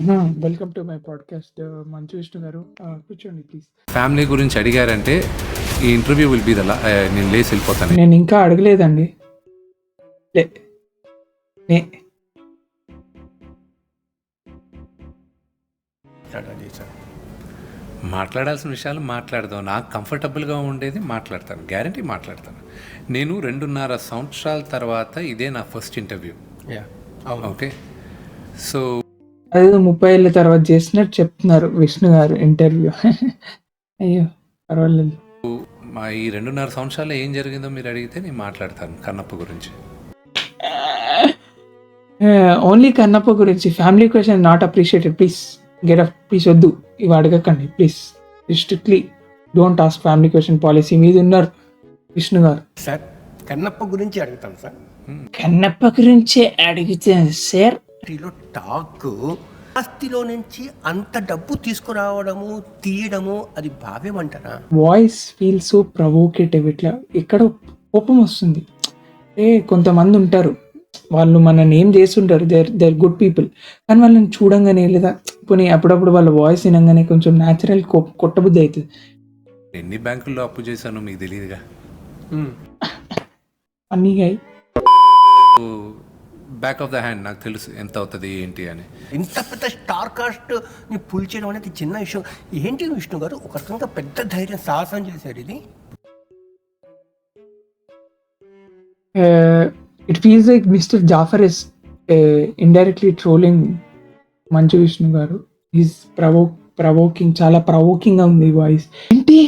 Welcome to my podcast మంచు విష్ణు గారు. కూర్చోండి ప్లీజ్. ఫ్యామిలీ గురించి అడిగారంటే ఈ ఇంటర్వ్యూ విల్ బి నేను లేచి వెళ్ళిపోతాను. నేను ఇంకా అడగలేదండి. మాట్లాడాల్సిన విషయాలు మాట్లాడదాం. నాకు కంఫర్టబుల్గా ఉండేది మాట్లాడతాను, గ్యారంటీ మాట్లాడతాను. నేను 2.5 సంవత్సరాల తర్వాత ఇదే నా ఫస్ట్ ఇంటర్వ్యూ. ఓకే, సో అదే 30 ఏళ్ళ తర్వాత చేసినట్టు చెప్తున్నారు విష్ణు గారు ఇంటర్వ్యూ. అయ్యో పర్వాలేదు. మా ఈ 2.5 సంవత్సరాల్లో ఏం జరిగిందో మీరు అడిగితే నేను మాట్లాడతాను కన్నప్ప గురించి. ఓన్లీ కన్నప్ప గురించి. Family question not appreciated. Please get up. Please వద్దు, ఇవి అడగకండి please. Strictly don't ask family question policy మీద ఉన్నారు విష్ణు గారు. సార్ కన్నప్ప గురించి అడుగుతాం సార్. కన్నప్ప గురించి అడిగితే సార్ టాక్ ఆస్తిలో నుంచి అంత డబ్బు తీసుకురావడము తీయడము అది భావ్యమంటారా? Voice feel so provocative. ఇట్లా ఎక్కడో కోపం వస్తుంది. కొంతమంది ఉంటారు, వాళ్ళు మనల్ని ఏం చేస్తుంటారు, దేర్ గుడ్ పీపుల్, కానీ వాళ్ళని చూడంగానే లేదా పోనీ అప్పుడప్పుడు వాళ్ళ వాయిస్ వినంగానే కొంచెం న్యాచురల్ కొట్టబుద్ధి అవుతుంది. ఎన్ని బ్యాంకుల్లో అప్పు చేశానో మీకు తెలియదుగా. అన్నీగా బ్యాక్ ఆఫ్ ద హ్యాండ్ నాకు తెలుసు ఎంత అవుతుంది ఏంటి అని. ఇంత పెద్ద స్టార్ కాస్ట్ ని పుల్ చేయడం అనేది చిన్న విషయం ఏంటి విష్ణు గారు? ఒక రకంగా పెద్ద ధైర్యం సాహసం చేశారు ఇది. It feels like mister Jaffar is indirectly trolling Manchu Vishnu గారు. ఈజ్ ప్రవోకింగ్, చాలా ప్రవోకింగ్గా ఉంది వాయిస్. ఏంటి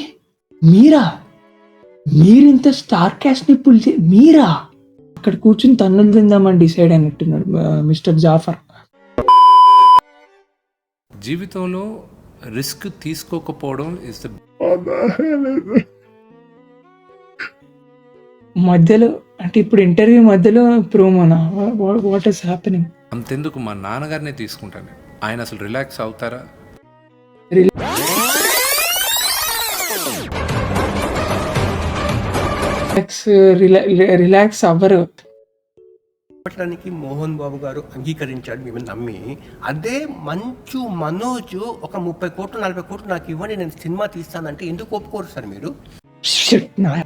మీరింత స్టార్ క్యాస్ట్ ని పుల్ మీరా అక్కడ కూర్చుని తన్నులు తిందామని డిసైడ్ అయినట్టున్నాడు మిస్టర్ జాఫర్. జీవితంలో రిస్క్ తీసుకోకపోవడం ఇస్ ద మధ్యలో అంటే ఇప్పుడు ఇంటర్వ్యూ మధ్యలో ప్రోమోనా? What is happening? అంతెందుకు, మా నాన్నగారినే తీసుకుంటాను. ఆయన అసలు రిలాక్స్ అవుతారా? రిలాక్స్ అవ్వరు. చెప్పడానికి మోహన్ బాబు గారు అంగీకరించాడు మిమ్మల్ని నమ్మి. అదే మంచు మనోజ్ ఒక 30 కోట్లు 40 కోట్లు నాకు ఇవ్వండి నేను సినిమా తీస్తానంటే ఎందుకు ఒప్పుకోరు సార్ మీరు?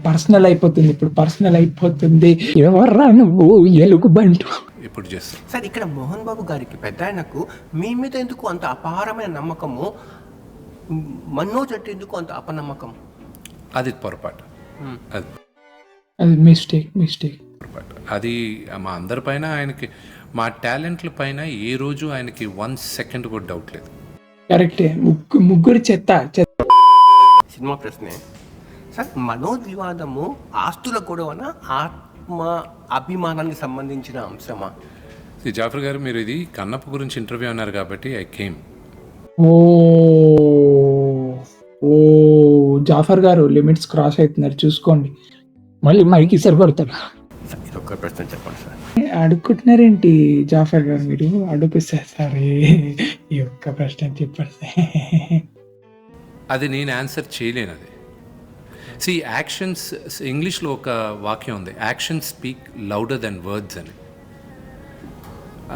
పర్సనల్ అయిపోతుంది ఇప్పుడు, పర్సనల్ అయిపోతుంది. ఎవర్రా నువ్వు ఎలుగుబంటు ఇప్పుడు చేస్తాం సార్. ఇక్కడ మోహన్ బాబు గారికి పెద్ద ఆయనకు మీ మీద ఎందుకు అంత అపారమైన నమ్మకము, మనోజ్ అంటే ఎందుకు అంత అపనమ్మకం? అది పొరపాటు. అది మిస్టేక్ పొరపాటు. అది మా అందరి పైన ఆయనకి, మా టాలెంట్ల పైన ఏ రోజు ఆయనకి 1 సెకండ్ కూడా డౌట్ లేదు. కరెక్టే. ముగ్గురు చెత్త. సినిమా ప్రశ్నే సార్. మనోజ్ వివాదము ఆస్తుల గొడవన ఆత్మ అభిమానానికి సంబంధించిన అంశమా? జాఫర్ గారు, మీరు ఇది కన్నప్ప గురించి ఇంటర్వ్యూ అన్నారు కాబట్టి ఐ కేమ్. ఓ జాఫర్ గారు లిమిట్స్ క్రాస్ అవుతున్నారు, చూసుకోండి. మళ్ళీ మైకి సరిపడతాడు. ఇది ఒక్క ప్రశ్న చెప్పండి సార్. అడుగుతున్నారేంటి జాఫర్ గారు? మీరు అడుగుతారు సార్, ఈ ఒక్క ప్రశ్న చెప్పండి. అది నేను ఆన్సర్ చేయలేను. అది యాక్షన్స్, ఇంగ్లీష్లో ఒక వాక్యం ఉంది, actions speak louder than words అని.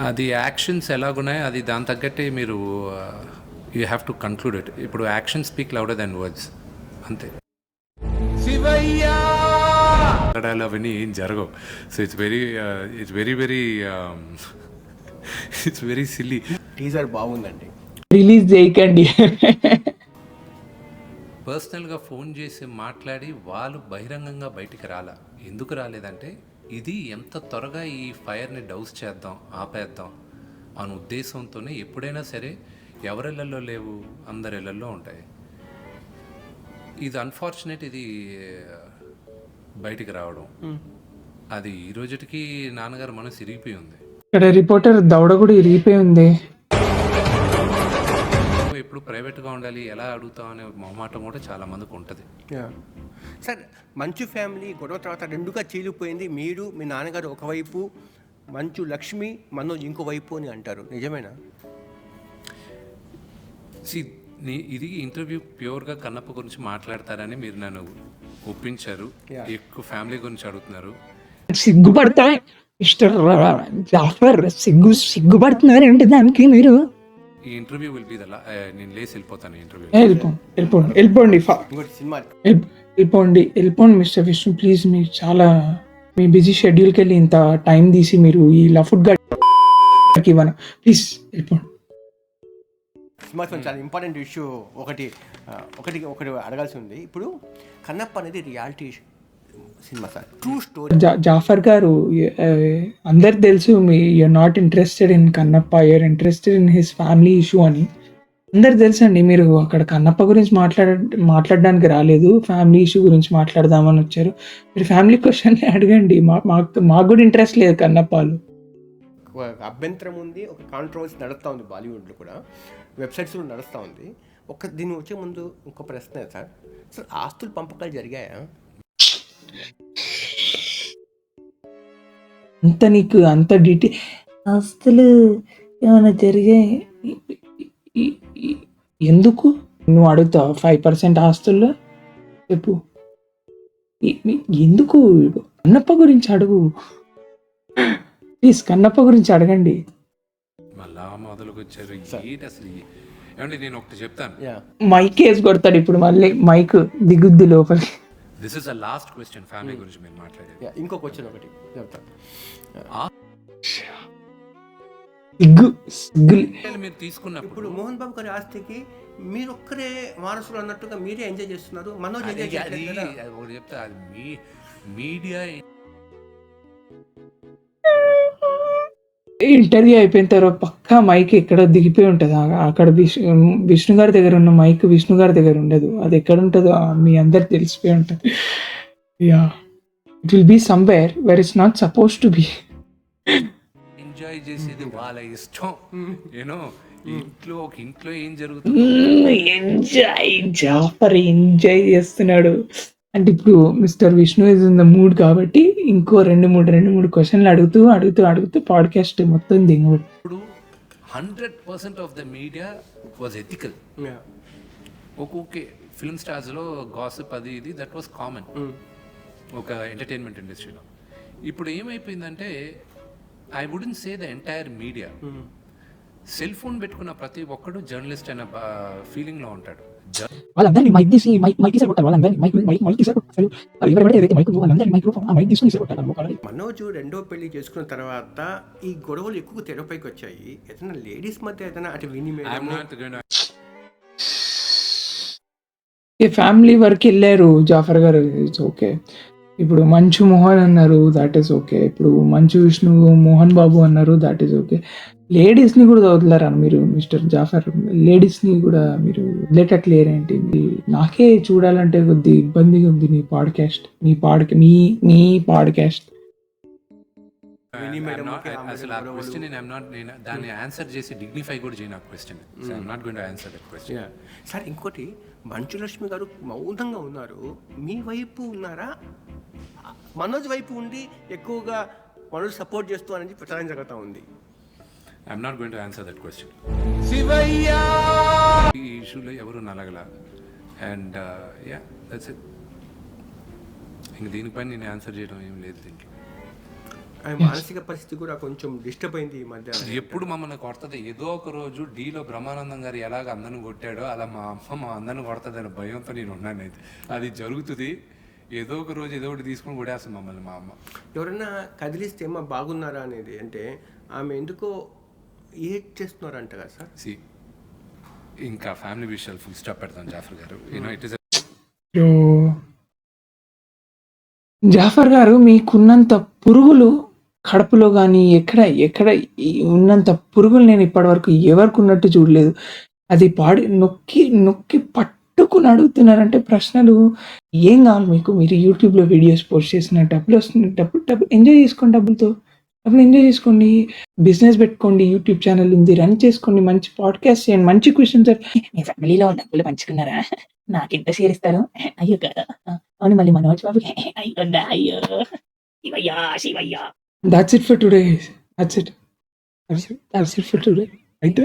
అది యాక్షన్స్ ఎలాగున్నాయో అది దాని తగ్గట్టే మీరు you have to conclude it. ఇప్పుడు action speak louder than words, అంతే. అవన్నీ ఏం జరగవు. So it's very silly. Teaser బాగుందండి, రిలీజ్ చేయకండి. పర్సనల్గా ఫోన్ చేసి మాట్లాడి వాళ్ళు బహిరంగంగా బయటికి ఎందుకు రాలేదంటే ఇది ఎంత త్వరగా ఈ ఫైర్ని డౌస్ చేద్దాం, ఆపేద్దాం అనే ఉద్దేశంతోనే. ఎప్పుడైనా సరే ఎవరిళ్ళల్లో లేవు, అందరి ఇళ్ళల్లో ఉంటాయి. ఇది అన్ఫార్చునేట్, ఇది బయటికి రావడం. అది ఈ రోజుకి నాన్నగారు మనసు ఇరిగిపోయి ఉంది. ఇక్కడ రిపోర్టర్ దౌడ కూడా ఇరిగిపోయి ఉంది. ఎప్పుడు ప్రైవేట్గా ఉండాలి, ఎలా అడుగుతాం అనే మొహమాటం కూడా చాలా మందికి ఉంటుంది. సార్ మంచు ఫ్యామిలీ గొడవ తర్వాత రెండుగా చీలిపోయింది. మీరు మీ నాన్నగారు ఒకవైపు, మంచు లక్ష్మి మనోజ్ ఇంకో వైపు అని అంటారు, నిజమేనా? ఇది ఇంటర్వ్యూ ప్యూర్గా కన్నప్ప గురించి మాట్లాడతారని మీరు నన్ను ఒప్పించారు. ఎక్కువ ఫ్యామిలీ గురించి అడుగుతున్నారు. సిగ్గుపడతా మిస్టర్ జాఫర్, సిగ్గుపడుతున్నారంటే దానికి మీరు ఈ ఇంటర్వ్యూ విల్ బి నేను లేసి వెళ్ళిపోతాను ఇంటర్వ్యూ. వెళ్ళిపోండి ఇంకోటి సినిమా వెళ్ళిపోండి మిస్టర్ విష్ణు ప్లీజ్. మీరు చాలా మీ బిజీ షెడ్యూల్కి వెళ్ళి ఇంత టైం తీసి మీరు ఈ లఫుడ్ గాడికి ఇవ్వను. ప్లీజ్ వెళ్ళిపోండి. సినిమా చాలా ఇంపార్టెంట్ ఇష్యూ ఒకటి అడగాల్సి ఉంది. ఇప్పుడు కన్నప్ప అనేది reality cinema sir, true story. Jaffar గారు అందరికి తెలుసు you're not interested in Kannappa, you're interested in his family issue అని అందరికి తెలుసు అండి. మీరు అక్కడ కన్నప్ప గురించి మాట్లాడడానికి రాలేదు, ఫ్యామిలీ ఇష్యూ గురించి మాట్లాడదామని వచ్చారు. మీరు ఫ్యామిలీ క్వశ్చన్ అడగండి. మాకు కూడా ఇంట్రెస్ట్ లేదు కన్నప్పలు. అభ్యంతరం ఉంది, ఒక కాంట్రవర్సీ నడుస్తూ ఉంది బాలీవుడ్లో కూడా, వెబ్సైట్స్లో నడుస్తూ ఉంది. దీన్ని వచ్చే ముందు ఇంకో ప్రశ్న సార్, ఆస్తుల పంపకాలు జరిగాయా? నీకు అంత డీటెయిల్ ఆస్తులు ఏమైనా జరిగాయి? ఎందుకు నువ్వు అడుగుతావు? 5% ఆస్తుల్లో చెప్పు. ఎందుకు? కన్నప్ప గురించి అడుగు ప్లీజ్, కన్నప్ప గురించి అడగండి. మళ్ళా మొదలుకొచ్చారు అసలు. ఏమండి నేను ఒకటి చెప్తాను, మైక్ వేసి కొడతాడు ఇప్పుడు మళ్ళీ, మైక్ దిగుద్ది లోపలి. This is the last question family గురించి మీరు మాట్లాడేది. ఇంకో క్వశ్చన్ ఒకటి చెప్తాను. మీరు తీసుకున్నప్పుడు ఇప్పుడు మోహన్ బాబు గారి ఆస్తికి మీరు ఒక్కరే వారసులు అన్నట్టుగా మీరే ఎంజాయ్ చేస్తున్నారు. మనోజ్ ఎంజాయ్ ఒకటి చెప్తా, అది మీడియా ఇంటర్వ్యూ అయిపోయిన తర్వాత పక్కా మైక్ ఎక్కడ దిగిపోయి ఉంటుంది. అక్కడ విష్ణు గారి దగ్గర ఉన్న మైక్ విష్ణు గారి దగ్గర ఉండదు. అది ఎక్కడ ఉంటుందో మీ అందరికి తెలిసిపోయి ఉంటుంది. Yeah, it will be somewhere where it's not suppose to be. Enjoy చేసేది వాళ్ళ ఇష్టం. యూనో ఇంట్లో ఏం జరుగుతుంది, జాఫర్ ఎంజాయ్ చేస్తున్నాడు అంటే ఇప్పుడు mister Vishnu is in the mood కాబట్టి ఇంకో రెండు మూడు క్వశ్చన్లు అడుగుతూ పాడ్కాస్ట్ మొత్తం దిగుబడి. ఇప్పుడు 100% of the media was ethical. Okay, film స్టార్స్లో గాసిప్ అది ఇది దట్ వాజ్ కామన్ ఒక ఎంటర్టైన్మెంట్ ఇండస్ట్రీలో. ఇప్పుడు ఏమైపోయిందంటే I wouldn't say the entire media, cell phone పెట్టుకున్న ప్రతి ఒక్కడు జర్నలిస్ట్ అనే ఫీలింగ్లో ఉంటాడు. వాళ్ళందరినీ మైక్ తీసి కొట్టారు. వాళ్ళందరినీ మైక్ తీసి కొట్టారు. మనోజ్ రెండో పెళ్లి చేసుకున్న తర్వాత ఈ గొడవలు ఎక్కువ తెరపైకి వచ్చాయి. ఏదైనా లేడీస్ మధ్య ఏదైనా అటు ఫ్యామిలీ వరకు వెళ్ళారు జాఫర్ గారు, ఇట్స్ ఓకే. ఇప్పుడు మంచు మోహన్ అన్నారు, దాట్ ఈస్ ఓకే. ఇప్పుడు మంచు విష్ణు మోహన్ బాబు అన్నారు, దాట్ ఈస్ ఓకే. లేడీస్ని కూడా వదిలేరా మీరు మిస్టర్ జాఫర్? లేడీస్ని కూడా మీరు వదిలేటట్లేరేంటి? నాకే చూడాలంటే కొద్ది ఇబ్బందిగా ఉంది నీ పాడ్కాస్ట్. నీ పాడ్కాస్ట్ అసలు ఆ క్వశ్చన్ నేను దాన్ని ఆన్సర్ చేసి డిగ్నిఫై కూడా చేయను ఆ question. So I'm not going to answer that question. Sir ఇంకోటి, మంచులక్ష్మి గారు మౌనంగా ఉన్నారు, మీ వైపు ఉన్నారా? మనోజ్ వైపు ఉండి ఎక్కువగా మనోజ్ సపోర్ట్ చేస్తూ అనేది ప్రచారం జరుగుతూ ఉంది. I'm not going to answer that question. ఈ ఇష్యూలో ఎవరు నలగల అండ్ యా దట్స్ ఇట్. ఇంక దీనిపైన నేను ఆన్సర్ చేయడం ఏం లేదు దీంట్లో. మానసిక పరిస్థితి కూడా కొంచెం డిస్టర్బ్ అయింది ఈ మధ్య. ఎప్పుడు మమ్మల్ని కొడుతుంది ఏదో ఒక రోజు. డీలో బ్రహ్మానందం గారు ఎలాగ అందరిని కొట్టాడో అలా మా అమ్మ మా అందరిని కొడుతుంది అనే భయంతో నేను ఉన్నాను. అయితే అది జరుగుతుంది. ఏదో ఒక రోజు ఏదో ఒకటి తీసుకొని కొడేస్తాం మమ్మల్ని మా అమ్మ. ఎవరైనా కదిలిస్తే అమ్మ బాగున్నారా అనేది, అంటే ఆమె ఎందుకో ఏడ్ చేస్తున్నారంట కదా సార్. ఇంకా ఫ్యామిలీ విషయాలు ఫుల్ స్టాప్ పెడతాం జాఫర్ గారు. ఇట్ ఇస్ జాఫర్ గారు, మీకున్నంత పురుగులు కడుపులో కానీ ఎక్కడ ఉన్నంత పురుగులు నేను ఇప్పటివరకు ఎవరికి ఉన్నట్టు చూడలేదు. అది నొక్కి పట్టుకుని అడుగుతున్నారంటే ప్రశ్నలు. ఏం కావాలి మీకు? మీరు యూట్యూబ్లో వీడియోస్ పోస్ట్ చేసిన డబ్బులు వస్తున్నాయి, డబ్బులు ఎంజాయ్ చేసుకోండి. డబ్బులు ఎంజాయ్ చేసుకోండి, బిజినెస్ పెట్టుకోండి, యూట్యూబ్ ఛానల్ ఉంది, రన్ చేసుకోండి, మంచి పాడ్కాస్ట్ చేయండి, మంచి క్వశ్చన్స్. మీ ఫ్యామిలీలో డబ్బులు పంచుకున్నారా? నాకు ఎంత షేర్ ఇస్తారు? అయ్యో కదా, అవును మళ్ళీ మనోజ్ బాబు అయ్యో Shivayya. That's it for today. That's it for today. అయితే